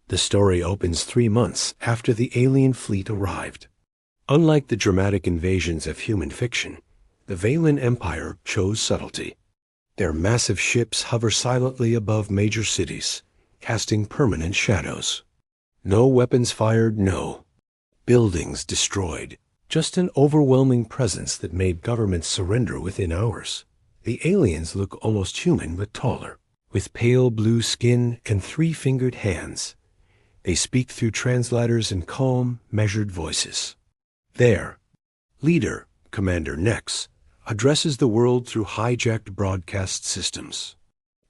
The story opens 3 months after the alien fleet arrived. Unlike the dramatic invasions of human fiction, the Valen Empire chose subtlety. Their massive ships hover silently above major cities, casting permanent shadows. No weapons fired, no buildings destroyed, just an overwhelming presence that made governments surrender within hours. The aliens look almost human but taller, with pale blue skin and three-fingered hands. They speak through translators in calm, measured voices. Their leader, Commander Nex, addresses the world through hijacked broadcast systems.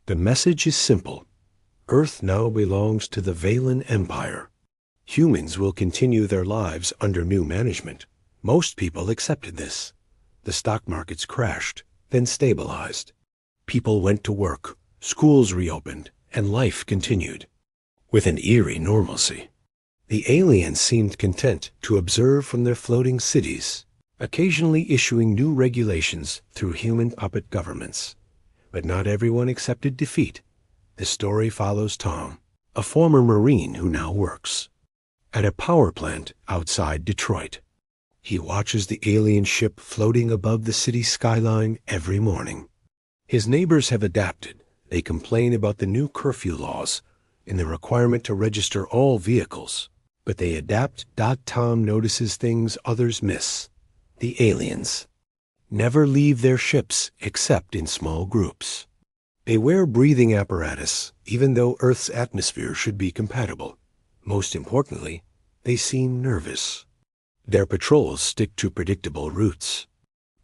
The message is simple. Earth now belongs to the Valen Empire. Humans will continue their lives under new management. Most people accepted this. The stock markets crashed, then stabilized. People went to work, schools reopened, and life continued with an eerie normalcy. The aliens seemed content to observe from their floating cities, occasionally issuing new regulations through human puppet governments. But not everyone accepted defeat. The story follows Tom, a former Marine who now works at a power plant outside Detroit. He watches the alien ship floating above the city skyline every morning. His neighbors have adapted. They complain about the new curfew laws and the requirement to register all vehicles. But they adapt. Tom notices things others miss. The aliens never leave their ships except in small groups. They wear breathing apparatus, even though Earth's atmosphere should be compatible. Most importantly, they seem nervous. Their patrols stick to predictable routes.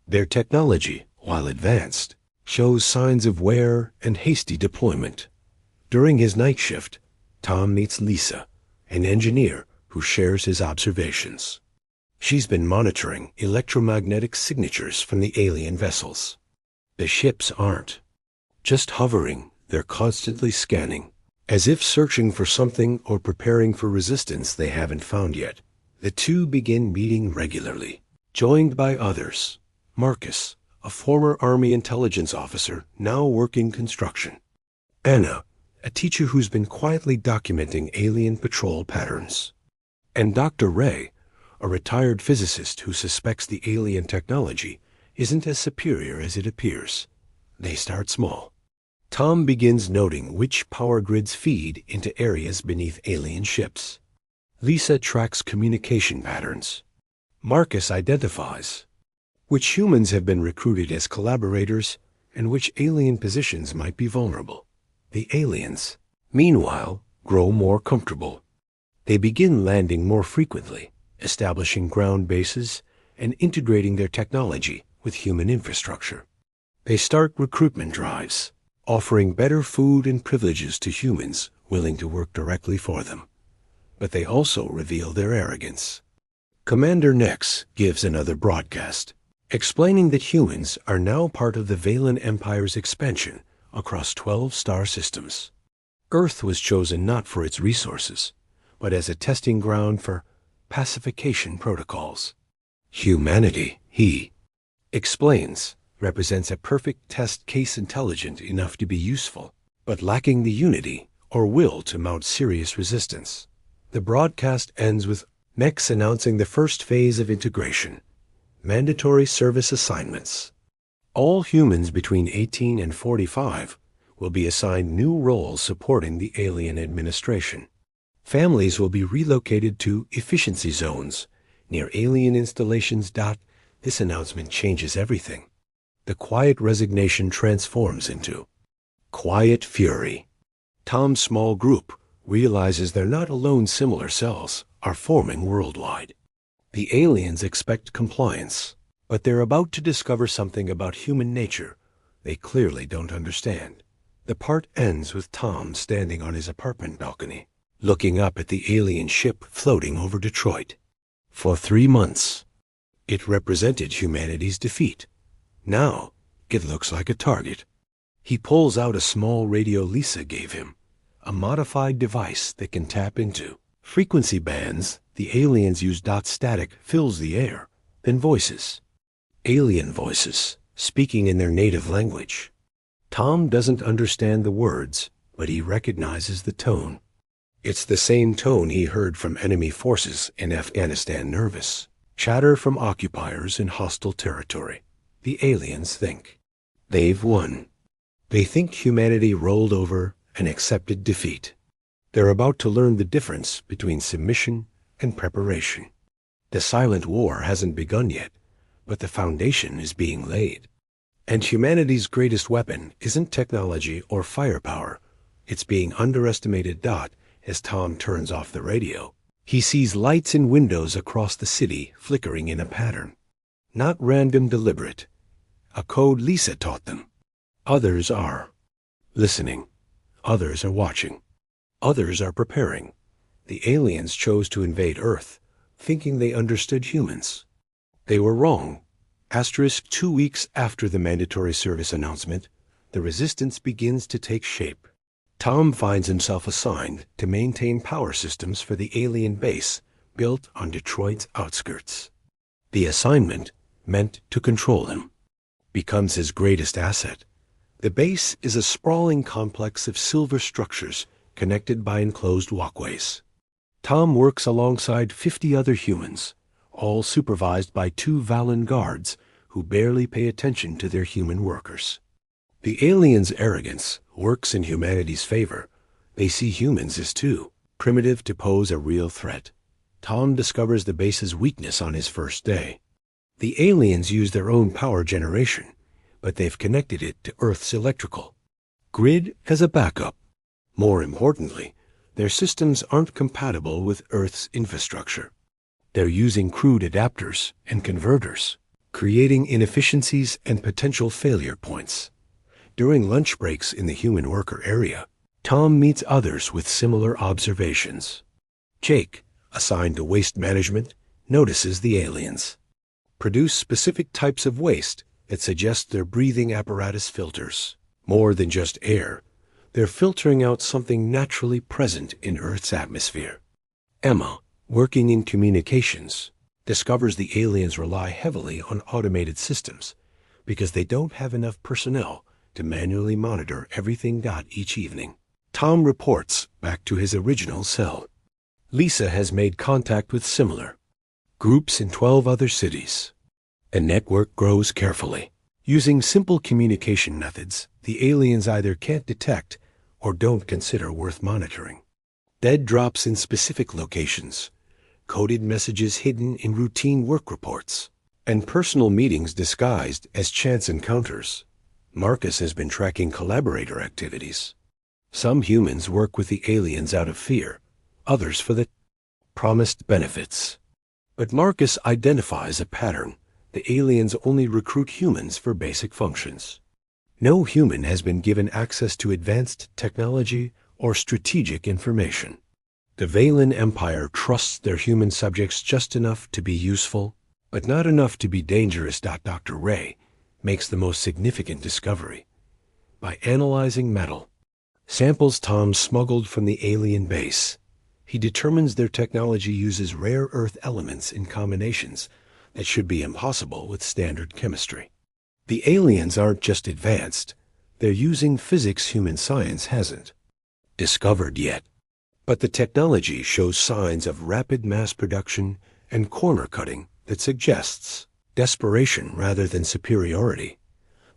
Their technology, while advanced, shows signs of wear and hasty deployment. During his night shift, Tom meets Lisa, an engineer who shares his observations. She's been monitoring electromagnetic signatures from the alien vessels. The ships aren't just hovering, they're constantly scanning, as if searching for something or preparing for resistance they haven't found yet. The two begin meeting regularly, joined by others. Marcus, a former Army intelligence officer now working construction. Anna, a teacher who's been quietly documenting alien patrol patterns. And Dr. Ray, a retired physicist who suspects the alien technology isn't as superior as it appears. They start small. Tom begins noting which power grids feed into areas beneath alien ships. Lisa tracks communication patterns. Marcus identifies which humans have been recruited as collaborators and which alien positions might be vulnerable. The aliens, meanwhile, grow more comfortable. They begin landing more frequently, establishing ground bases and integrating their technology with human infrastructure. They start recruitment drives, offering better food and privileges to humans willing to work directly for them. But they also reveal their arrogance. Commander Nex gives another broadcast, explaining that humans are now part of the Valen Empire's expansion across 12 star systems. Earth was chosen not for its resources, but as a testing ground for pacification protocols. Humanity, he explains, represents a perfect test case, intelligent enough to be useful, but lacking the unity or will to mount serious resistance. The broadcast ends with Nex announcing the first phase of integration, mandatory service assignments. All humans between 18 and 45 will be assigned new roles supporting the alien administration. Families will be relocated to efficiency zones near alien installations. This announcement changes everything. The quiet resignation transforms into quiet fury. Tom's small group realizes they're not alone. Similar cells are forming worldwide. The aliens expect compliance, but they're about to discover something about human nature they clearly don't understand. The part ends with Tom standing on his apartment balcony, looking up at the alien ship floating over Detroit. For 3 months, it represented humanity's defeat. Now, it looks like a target. He pulls out a small radio Lisa gave him, a modified device that can tap into frequency bands the aliens use. Static fills the air, then voices. Alien voices, speaking in their native language. Tom doesn't understand the words, but he recognizes the tone. It's the same tone he heard from enemy forces in Afghanistan. Nervous chatter from occupiers in hostile territory. The aliens think they've won. They think humanity rolled over and accepted defeat. They're about to learn the difference between submission and preparation. The silent war hasn't begun yet, but the foundation is being laid. And humanity's greatest weapon isn't technology or firepower. It's being underestimated. As Tom turns off the radio, he sees lights in windows across the city flickering in a pattern. Not random, deliberate. A code Lisa taught them. Others are listening. Others are watching. Others are preparing. The aliens chose to invade Earth, thinking they understood humans. They were wrong. 2 weeks after the mandatory service announcement, the resistance begins to take shape. Tom finds himself assigned to maintain power systems for the alien base built on Detroit's outskirts. The assignment, meant to control him, becomes his greatest asset. The base is a sprawling complex of silver structures connected by enclosed walkways. Tom works alongside 50 other humans, all supervised by 2 Valen guards who barely pay attention to their human workers. The aliens' arrogance works in humanity's favor. They see humans as too primitive to pose a real threat. Tom discovers the base's weakness on his first day. The aliens use their own power generation, but they've connected it to Earth's electrical grid as a backup. More importantly, their systems aren't compatible with Earth's infrastructure. They're using crude adapters and converters, creating inefficiencies and potential failure points. During lunch breaks in the human worker area, Tom meets others with similar observations. Jake, assigned to waste management, notices the aliens produce specific types of waste that suggest their breathing apparatus filters. More than just air, they're filtering out something naturally present in Earth's atmosphere. Emma, working in communications, discovers the aliens rely heavily on automated systems because they don't have enough personnel to manually monitor everything. Each evening, Tom reports back to his original cell. Lisa has made contact with similar groups in 12 other cities. A network grows carefully. Using simple communication methods, the aliens either can't detect or don't consider worth monitoring. Dead drops in specific locations, coded messages hidden in routine work reports, and personal meetings disguised as chance encounters. Marcus has been tracking collaborator activities. Some humans work with the aliens out of fear, others for the promised benefits. But Marcus identifies a pattern. The aliens only recruit humans for basic functions. No human has been given access to advanced technology or strategic information. The Valen Empire trusts their human subjects just enough to be useful, but not enough to be dangerous. Dr. Ray makes the most significant discovery. By analyzing metal samples Tom smuggled from the alien base, he determines their technology uses rare earth elements in combinations that should be impossible with standard chemistry. The aliens aren't just advanced, they're using physics human science hasn't discovered yet. But the technology shows signs of rapid mass production and corner cutting that suggests desperation rather than superiority.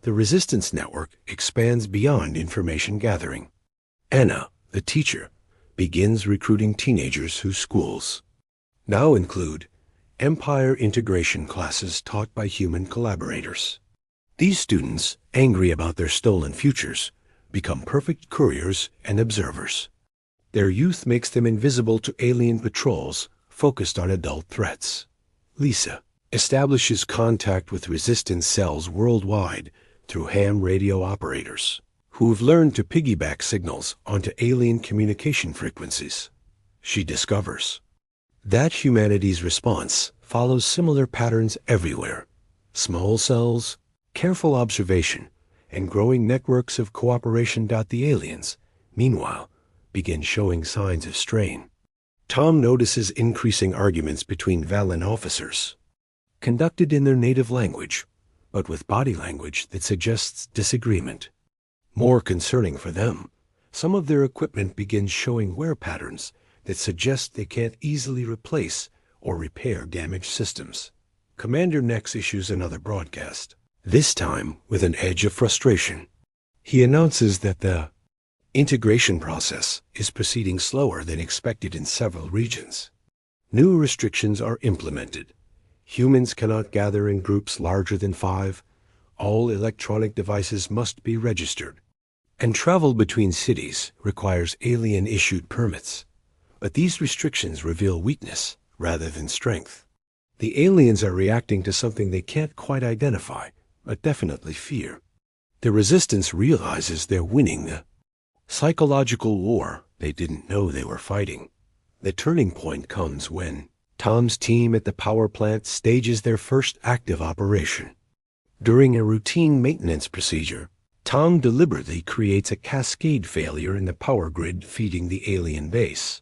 The resistance network expands beyond information gathering. Anna, the teacher, begins recruiting teenagers whose schools now include Empire integration classes taught by human collaborators. These students, angry about their stolen futures, become perfect couriers and observers. Their youth makes them invisible to alien patrols focused on adult threats. Lisa establishes contact with resistance cells worldwide through ham radio operators who've learned to piggyback signals onto alien communication frequencies. She discovers that humanity's response follows similar patterns everywhere. Small cells, careful observation, and growing networks of cooperation. The aliens, meanwhile, begin showing signs of strain. Tom notices increasing arguments between Valen officers, conducted in their native language, but with body language that suggests disagreement. More concerning for them, Some of their equipment begins showing wear patterns that suggest they can't easily replace or repair damaged systems. Commander Nex issues another broadcast, this time with an edge of frustration. He announces that the integration process is proceeding slower than expected in several regions. New restrictions are implemented. Humans cannot gather in groups larger than 5. All electronic devices must be registered. And travel between cities requires alien-issued permits. But these restrictions reveal weakness rather than strength. The aliens are reacting to something they can't quite identify, but definitely fear. The resistance realizes they're winning the psychological war they didn't know they were fighting. The turning point comes when Tom's team at the power plant stages their first active operation. During a routine maintenance procedure, Tom deliberately creates a cascade failure in the power grid feeding the alien base.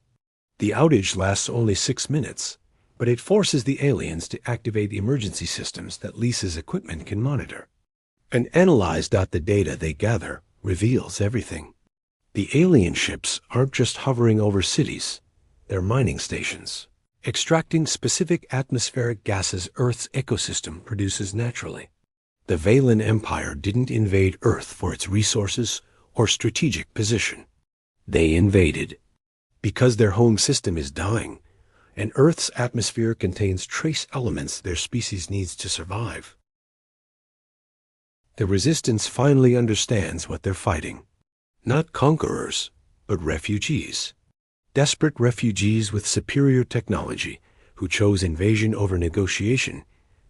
The outage lasts only 6 minutes, but it forces the aliens to activate emergency systems that Lisa's equipment can monitor. And analyze the data they gather reveals everything. The alien ships aren't just hovering over cities, they're mining stations, extracting specific atmospheric gases Earth's ecosystem produces naturally. The Valen Empire didn't invade Earth for its resources or strategic position. They invaded because their home system is dying, and Earth's atmosphere contains trace elements their species needs to survive. The resistance finally understands what they're fighting. Not conquerors, but refugees. Desperate refugees with superior technology who chose invasion over negotiation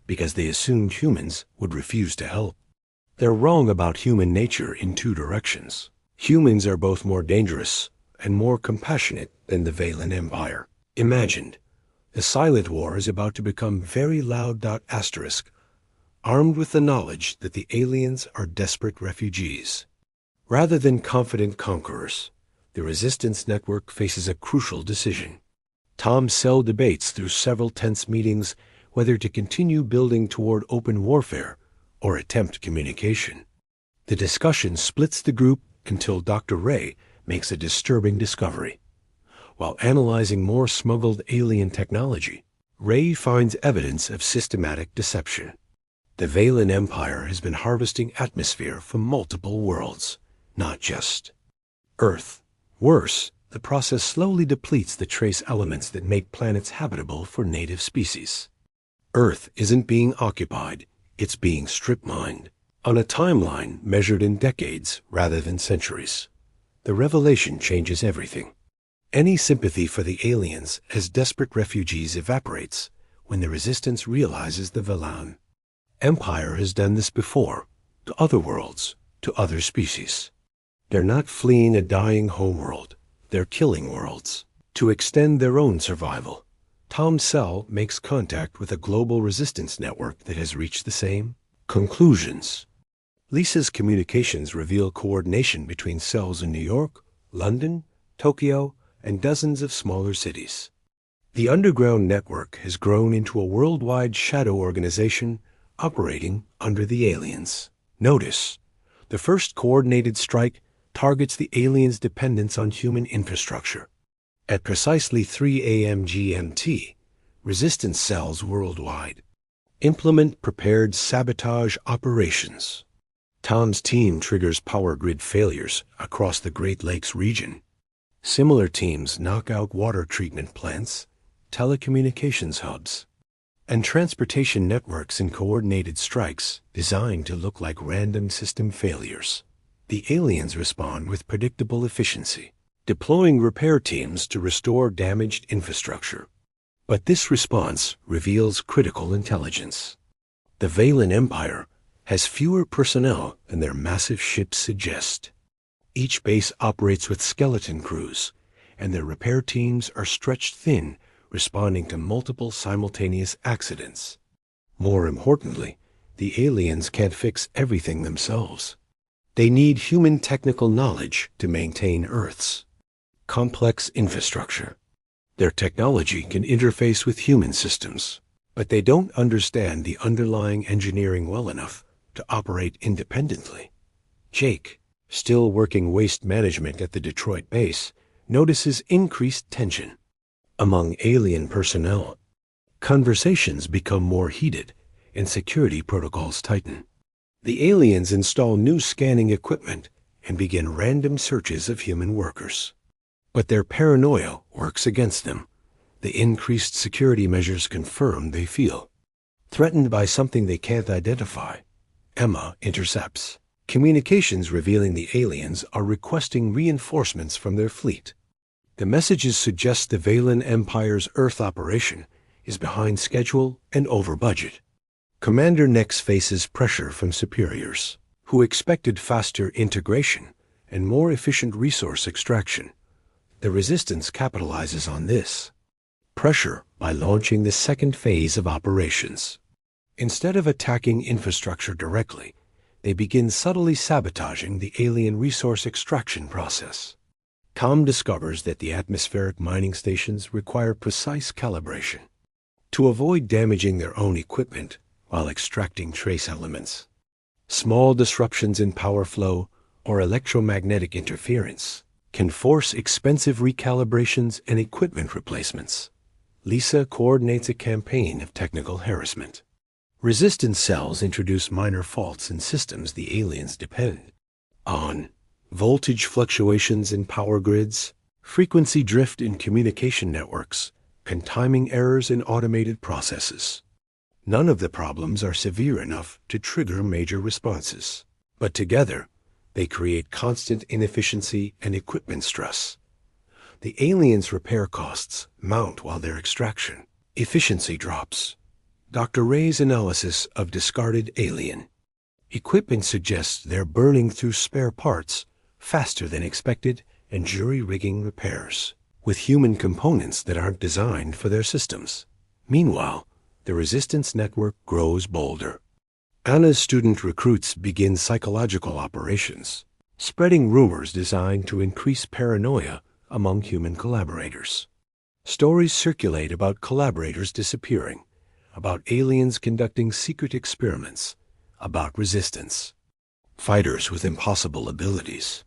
because they assumed humans would refuse to help. They're wrong about human nature in 2 directions. Humans are both more dangerous and more compassionate than the Valen Empire imagined. The silent war is about to become very loud. Armed with the knowledge that the aliens are desperate refugees. Rather than confident conquerors, the resistance network faces a crucial decision. Tom Cell debates through several tense meetings whether to continue building toward open warfare or attempt communication. The discussion splits the group until Dr. Ray makes a disturbing discovery. While analyzing more smuggled alien technology, Ray finds evidence of systematic deception. The Valen Empire has been harvesting atmosphere from multiple worlds, not just Earth. Worse, the process slowly depletes the trace elements that make planets habitable for native species. Earth isn't being occupied, it's being strip-mined, on a timeline measured in decades rather than centuries. The revelation changes everything. Any sympathy for the aliens as desperate refugees evaporates when the resistance realizes the Valen Empire has done this before, to other worlds, to other species. They're not fleeing a dying homeworld, they're killing worlds. To extend their own survival, Tom Cell makes contact with a global resistance network that has reached the same conclusions. Lisa's communications reveal coordination between cells in New York, London, Tokyo, and dozens of smaller cities. The underground network has grown into a worldwide shadow organization operating under the aliens. Notice, the first coordinated strike targets the aliens' dependence on human infrastructure. At precisely 3 a.m. GMT, resistance cells worldwide implement prepared sabotage operations. Tom's team triggers power grid failures across the Great Lakes region. Similar teams knock out water treatment plants, telecommunications hubs, and transportation networks in coordinated strikes designed to look like random system failures. The aliens respond with predictable efficiency, deploying repair teams to restore damaged infrastructure. But this response reveals critical intelligence. The Valen Empire has fewer personnel than their massive ships suggest. Each base operates with skeleton crews, and their repair teams are stretched thin, responding to multiple simultaneous accidents. More importantly, the aliens can't fix everything themselves. They need human technical knowledge to maintain Earth's complex infrastructure. Their technology can interface with human systems, but they don't understand the underlying engineering well enough to operate independently. Jake, still working waste management at the Detroit base, notices increased tension among alien personnel. Conversations become more heated and security protocols tighten. The aliens install new scanning equipment and begin random searches of human workers. But their paranoia works against them. The increased security measures confirm they feel threatened by something they can't identify. Emma intercepts communications revealing the aliens are requesting reinforcements from their fleet. The messages suggest the Valen Empire's Earth operation is behind schedule and over budget. Commander Nex faces pressure from superiors, who expected faster integration and more efficient resource extraction. The Resistance capitalizes on this pressure by launching the second phase of operations. Instead of attacking infrastructure directly, they begin subtly sabotaging the alien resource extraction process. Tom discovers that the atmospheric mining stations require precise calibration to avoid damaging their own equipment while extracting trace elements. Small disruptions in power flow or electromagnetic interference can force expensive recalibrations and equipment replacements. Lisa coordinates a campaign of technical harassment. Resistance cells introduce minor faults in systems the aliens depend on: voltage fluctuations in power grids, frequency drift in communication networks, and timing errors in automated processes. None of the problems are severe enough to trigger major responses, but together they create constant inefficiency and equipment stress. The aliens' repair costs mount while their extraction efficiency drops. Dr. Ray's analysis of discarded alien equipment suggests they're burning through spare parts faster than expected and jury-rigging repairs with human components that aren't designed for their systems. Meanwhile, the Resistance network grows bolder. Anna's student recruits begin psychological operations, spreading rumors designed to increase paranoia among human collaborators. Stories circulate about collaborators disappearing, about aliens conducting secret experiments, about Resistance fighters with impossible abilities.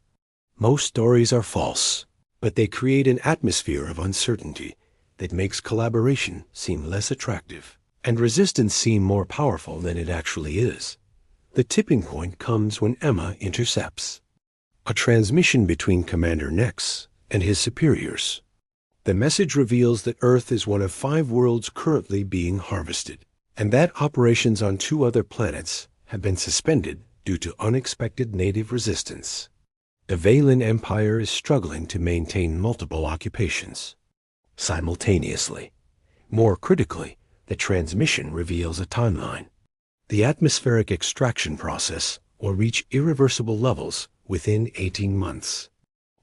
Most stories are false, but they create an atmosphere of uncertainty that makes collaboration seem less attractive and Resistance seem more powerful than it actually is. The tipping point comes when Emma intercepts a transmission between Commander Nex and his superiors. The message reveals that Earth is one of 5 worlds currently being harvested, and that operations on 2 other planets have been suspended due to unexpected native resistance. The Valen Empire is struggling to maintain multiple occupations simultaneously. More critically, the transmission reveals a timeline. The atmospheric extraction process will reach irreversible levels within 18 months.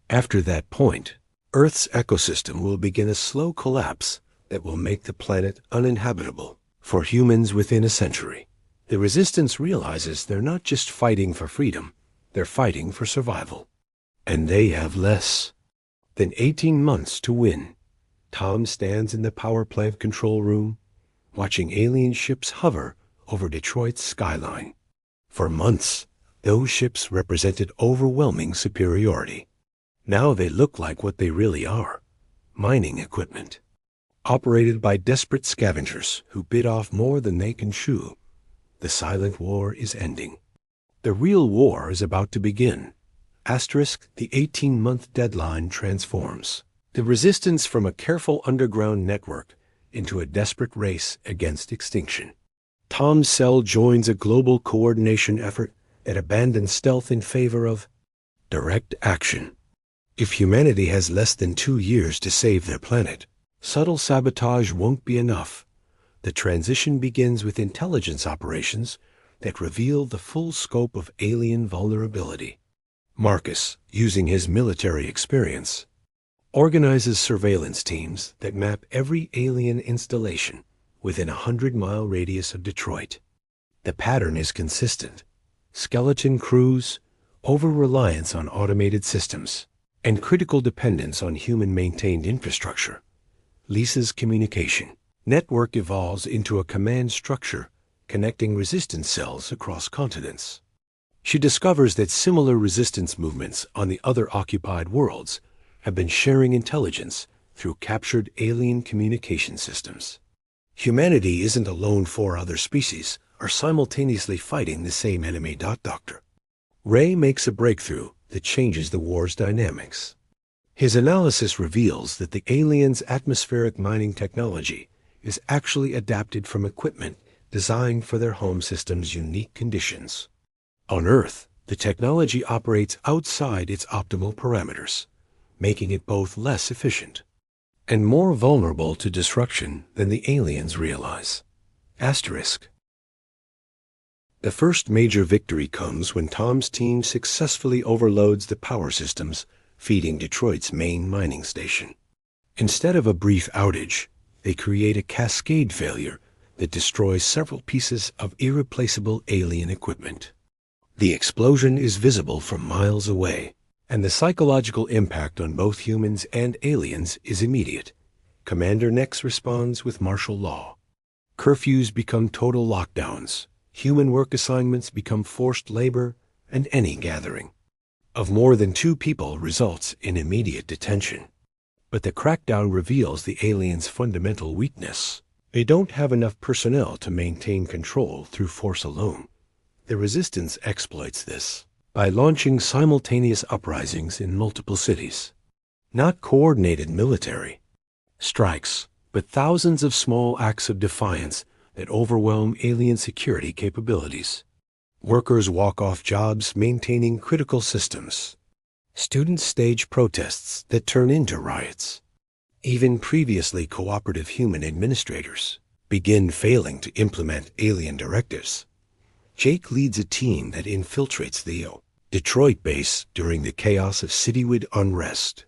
After that point, Earth's ecosystem will begin a slow collapse that will make the planet uninhabitable for humans within a century. The Resistance realizes they're not just fighting for freedom, they're fighting for survival. And they have less than 18 months to win. Tom stands in the power plant control room, watching alien ships hover over Detroit's skyline. For months, those ships represented overwhelming superiority. Now they look like what they really are: mining equipment, operated by desperate scavengers who bit off more than they can chew. The silent war is ending. The real war is about to begin. The 18-month deadline transforms the Resistance from a careful underground network into a desperate race against extinction. Tom's cell joins a global coordination effort that abandons stealth in favor of direct action. If humanity has less than 2 years to save their planet, subtle sabotage won't be enough. The transition begins with intelligence operations that reveal the full scope of alien vulnerability. Marcus, using his military experience, organizes surveillance teams that map every alien installation within a 100-mile radius of Detroit. The pattern is consistent: skeleton crews, over-reliance on automated systems, and critical dependence on human-maintained infrastructure. Lisa's communication network evolves into a command structure connecting Resistance cells across continents. She discovers that similar resistance movements on the other occupied worlds have been sharing intelligence through captured alien communication systems. Humanity isn't alone. 4 other species are simultaneously fighting the same enemy. Doctor Ray makes a breakthrough that changes the war's dynamics. His analysis reveals that the aliens' atmospheric mining technology is actually adapted from equipment designed for their home system's unique conditions. On Earth, the technology operates outside its optimal parameters, making it both less efficient and more vulnerable to destruction than the aliens realize. Asterisk. The first major victory comes when Tom's team successfully overloads the power systems feeding Detroit's main mining station. Instead of a brief outage, they create a cascade failure that destroys several pieces of irreplaceable alien equipment. The explosion is visible from miles away, and the psychological impact on both humans and aliens is immediate. Commander Nex responds with martial law. Curfews become total lockdowns. Human work assignments become forced labor, and any gathering of more than 2 people results in immediate detention. But the crackdown reveals the aliens' fundamental weakness. They don't have enough personnel to maintain control through force alone. The resistance exploits this by launching simultaneous uprisings in multiple cities. Not coordinated military strikes, but thousands of small acts of defiance that overwhelm alien security capabilities. Workers walk off jobs maintaining critical systems. Students stage protests that turn into riots. Even previously cooperative human administrators begin failing to implement alien directives. Jake leads a team that infiltrates the Detroit base during the chaos of citywide unrest.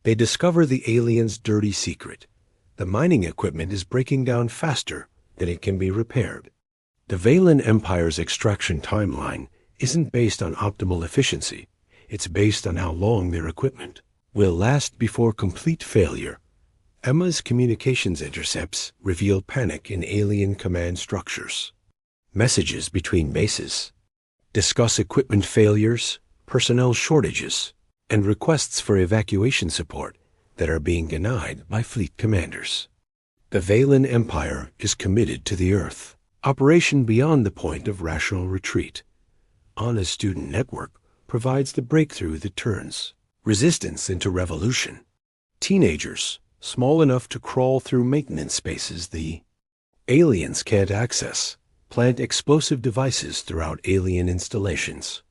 They discover the aliens' dirty secret. The mining equipment is breaking down faster than it can be repaired. The Valen Empire's extraction timeline isn't based on optimal efficiency. It's based on how long their equipment will last before complete failure. Emma's communications intercepts reveal panic in alien command structures. Messages between bases discuss equipment failures, personnel shortages, and requests for evacuation support that are being denied by fleet commanders. The Valen Empire is committed to the Earth, operation beyond the point of rational retreat. Anna's student network provides the breakthrough that turns resistance into revolution. Teenagers, small enough to crawl through maintenance spaces the aliens can't access, plant explosive devices throughout alien installations.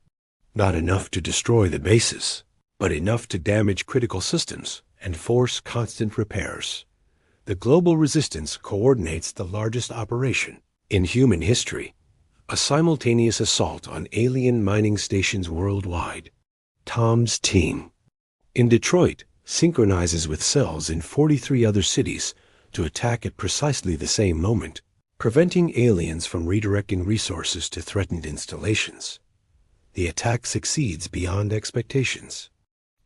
Not enough to destroy the bases, but enough to damage critical systems and force constant repairs. The global resistance coordinates the largest operation in human history, a simultaneous assault on alien mining stations worldwide. Tom's team in Detroit synchronizes with cells in 43 other cities to attack at precisely the same moment, preventing aliens from redirecting resources to threatened installations. The attack succeeds beyond expectations.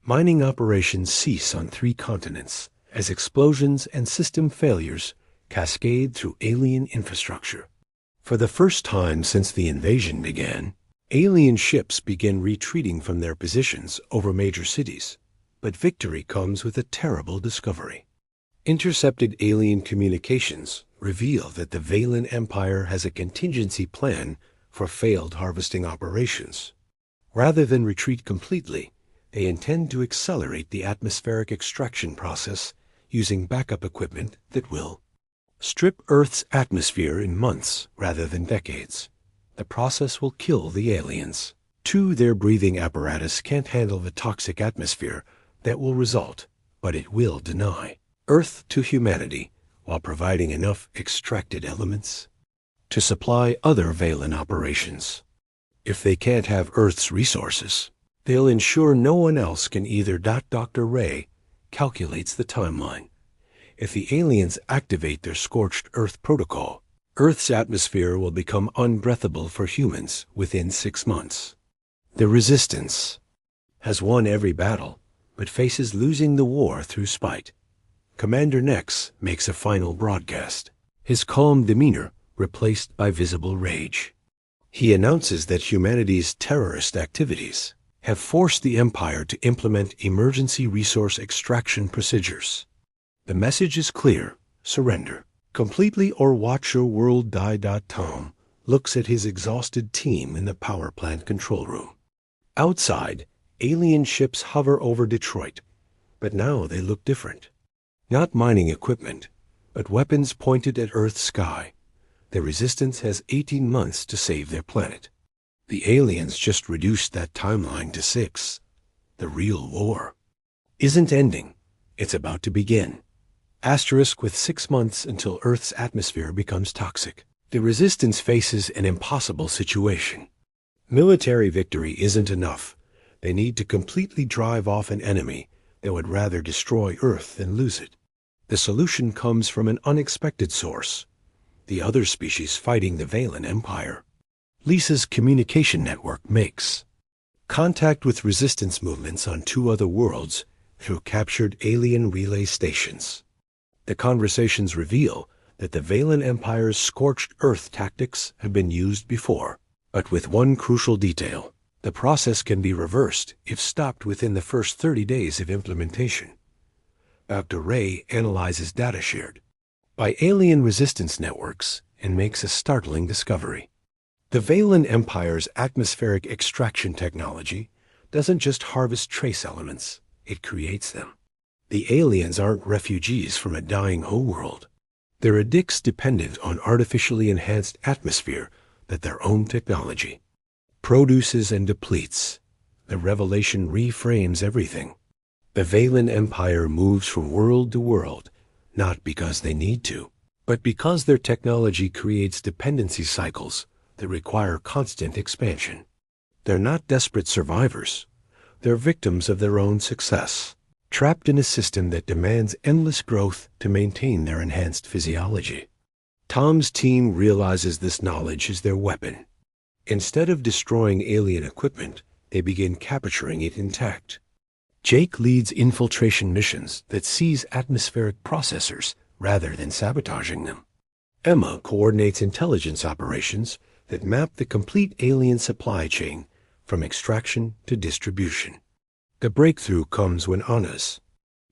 Mining operations cease on 3 continents as explosions and system failures cascade through alien infrastructure. For the first time since the invasion began, alien ships begin retreating from their positions over major cities. But victory comes with a terrible discovery. Intercepted alien communications reveal that the Valen Empire has a contingency plan for failed harvesting operations. Rather than retreat completely, they intend to accelerate the atmospheric extraction process using backup equipment that will strip Earth's atmosphere in months rather than decades. The process will kill the aliens. Their breathing apparatus can't handle the toxic atmosphere that will result, but it will deny Earth to humanity while providing enough extracted elements to supply other Valen operations. If they can't have Earth's resources, they'll ensure no one else can either. Dr. Ray calculates the timeline. If the aliens activate their scorched Earth protocol, Earth's atmosphere will become unbreathable for humans within 6 months. The resistance has won every battle, but faces losing the war through spite. Commander Nex makes a final broadcast, his calm demeanor replaced by visible rage. He announces that humanity's terrorist activities have forced the Empire to implement emergency resource extraction procedures. The message is clear: surrender. Completely or watch your world die. Tom looks at his exhausted team in the power plant control room. Outside, alien ships hover over Detroit, but now they look different. Not mining equipment, but weapons pointed at Earth's sky. The Resistance has 18 months to save their planet. The aliens just reduced that timeline to 6. The real war isn't ending. It's about to begin. Asterisk with 6 months until Earth's atmosphere becomes toxic. The Resistance faces an impossible situation. Military victory isn't enough. They need to completely drive off an enemy that would rather destroy Earth than lose it. The solution comes from an unexpected source: the other species fighting the Valen Empire. Lisa's communication network makes contact with Resistance movements on 2 other worlds through captured alien relay stations. The conversations reveal that the Valen Empire's scorched Earth tactics have been used before, but with one crucial detail: the process can be reversed if stopped within the first 30 days of implementation. Dr. Ray analyzes data shared by alien resistance networks and makes a startling discovery. The Valen Empire's atmospheric extraction technology doesn't just harvest trace elements, it creates them. The aliens aren't refugees from a dying homeworld. They're addicts dependent on artificially enhanced atmosphere that their own technology produces and depletes. The revelation reframes everything. The Valen Empire moves from world to world, not because they need to, but because their technology creates dependency cycles that require constant expansion. They're not desperate survivors. They're victims of their own success, trapped in a system that demands endless growth to maintain their enhanced physiology. Tom's team realizes this knowledge is their weapon. Instead of destroying alien equipment, they begin capturing it intact. Jake leads infiltration missions that seize atmospheric processors rather than sabotaging them. Emma coordinates intelligence operations that map the complete alien supply chain from extraction to distribution. The breakthrough comes when Anna's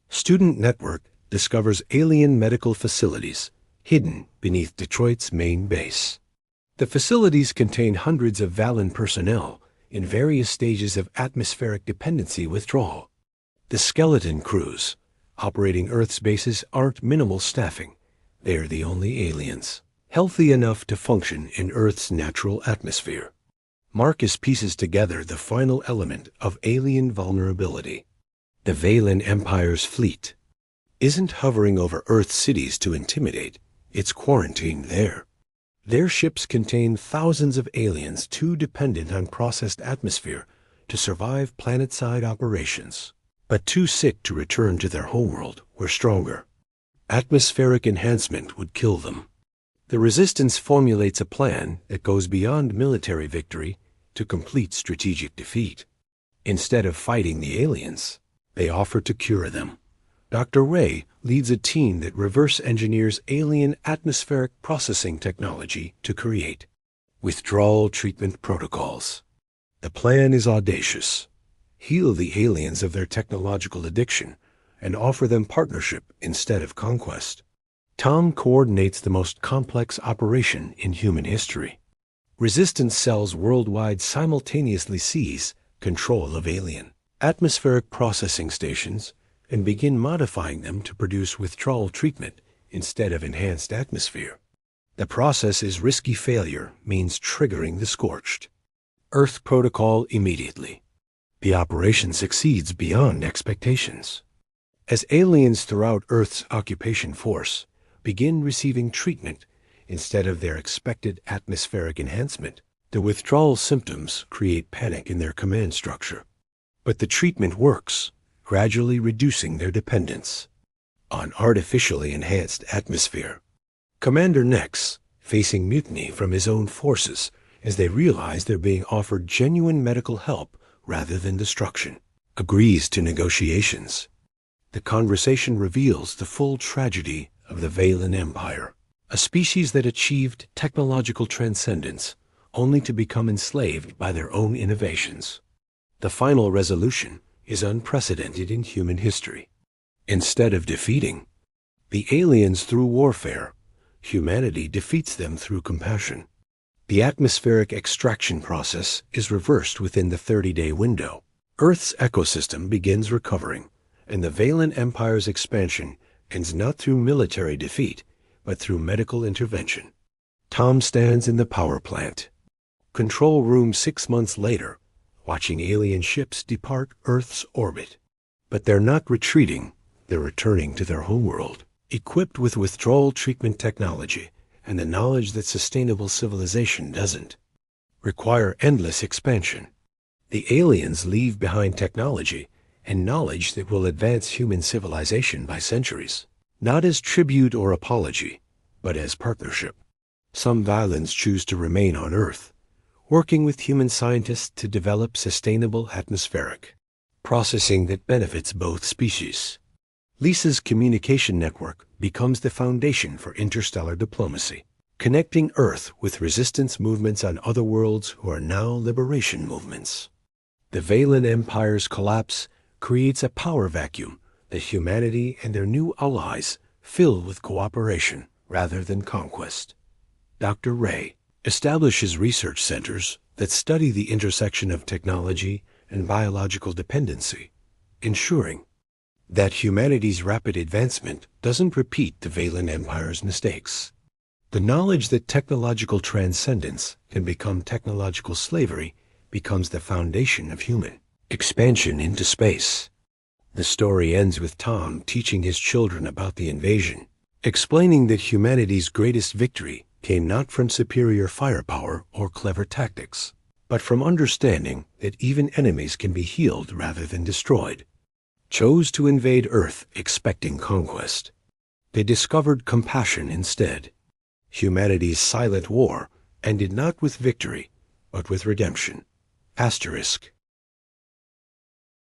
student network discovers alien medical facilities hidden beneath Detroit's main base. The facilities contain hundreds of Valen personnel in various stages of atmospheric dependency withdrawal. The skeleton crews operating Earth's bases aren't minimal staffing. They're the only aliens healthy enough to function in Earth's natural atmosphere. Marcus pieces together the final element of alien vulnerability. The Valen Empire's fleet isn't hovering over Earth's cities to intimidate. It's quarantined there. Their ships contain thousands of aliens too dependent on processed atmosphere to survive planet-side operations, but too sick to return to their homeworld where stronger atmospheric enhancement would kill them. The Resistance formulates a plan that goes beyond military victory to complete strategic defeat. Instead of fighting the aliens, they offer to cure them. Dr. Ray leads a team that reverse engineers alien atmospheric processing technology to create withdrawal treatment protocols. The plan is audacious: heal the aliens of their technological addiction and offer them partnership instead of conquest. Tom coordinates the most complex operation in human history. Resistance cells worldwide simultaneously seize control of alien atmospheric processing stations and begin modifying them to produce withdrawal treatment instead of enhanced atmosphere. The process is risky. Failure means triggering the scorched Earth protocol immediately. The operation succeeds beyond expectations. As aliens throughout Earth's occupation force begin receiving treatment instead of their expected atmospheric enhancement, the withdrawal symptoms create panic in their command structure. But the treatment works, gradually reducing their dependence on artificially enhanced atmosphere. Commander Nex, facing mutiny from his own forces as they realize they're being offered genuine medical help rather than destruction, agrees to negotiations. The conversation reveals the full tragedy of the Valen Empire, a species that achieved technological transcendence only to become enslaved by their own innovations. The final resolution is unprecedented in human history. Instead of defeating the aliens through warfare, humanity defeats them through compassion. The atmospheric extraction process is reversed within the 30-day window. Earth's ecosystem begins recovering, and the Valen Empire's expansion ends not through military defeat, but through medical intervention. Tom stands in the power plant, control room 6 months later, watching alien ships depart Earth's orbit. But they're not retreating, they're returning to their homeworld, equipped with withdrawal treatment technology and the knowledge that sustainable civilization doesn't require endless expansion. The aliens leave behind technology and knowledge that will advance human civilization by centuries, not as tribute or apology, but as partnership. Some Valens choose to remain on Earth, working with human scientists to develop sustainable atmospheric processing that benefits both species. Lisa's communication network becomes the foundation for interstellar diplomacy, connecting Earth with resistance movements on other worlds who are now liberation movements. The Valen Empire's collapse creates a power vacuum that humanity and their new allies fill with cooperation rather than conquest. Dr. Ray establishes research centers that study the intersection of technology and biological dependency, ensuring that humanity's rapid advancement doesn't repeat the Valen Empire's mistakes. The knowledge that technological transcendence can become technological slavery becomes the foundation of human expansion into space. The story ends with Tom teaching his children about the invasion, explaining that humanity's greatest victory came not from superior firepower or clever tactics, but from understanding that even enemies can be healed rather than destroyed. Chose to invade Earth expecting conquest. They discovered compassion instead. Humanity's silent war ended not with victory, but with redemption. Asterisk.